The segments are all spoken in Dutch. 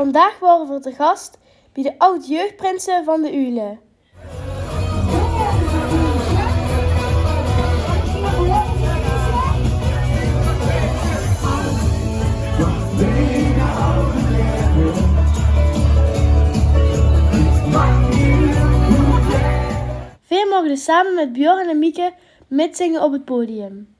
Vandaag waren we te gast bij de oud-jeugdprinsen van de Uile. Wij mochten samen met Björn en Mieke mitzingen op het podium.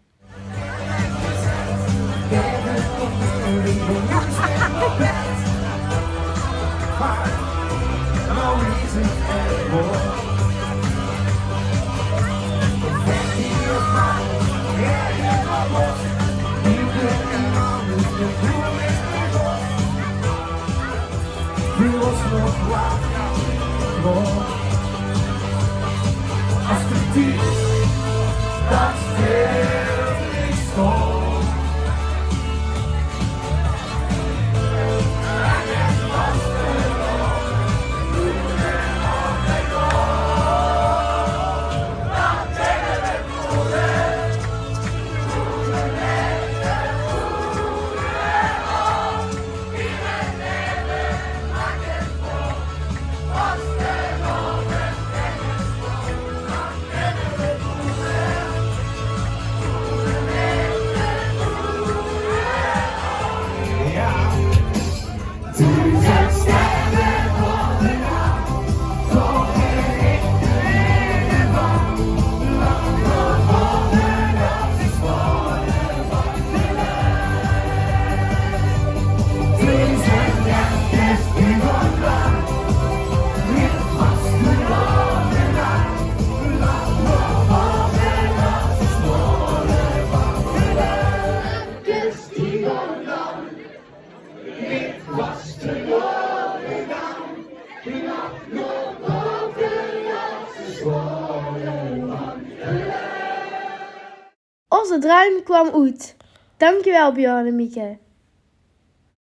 Onze druim kwam uit. Dankjewel Björn en Mieke.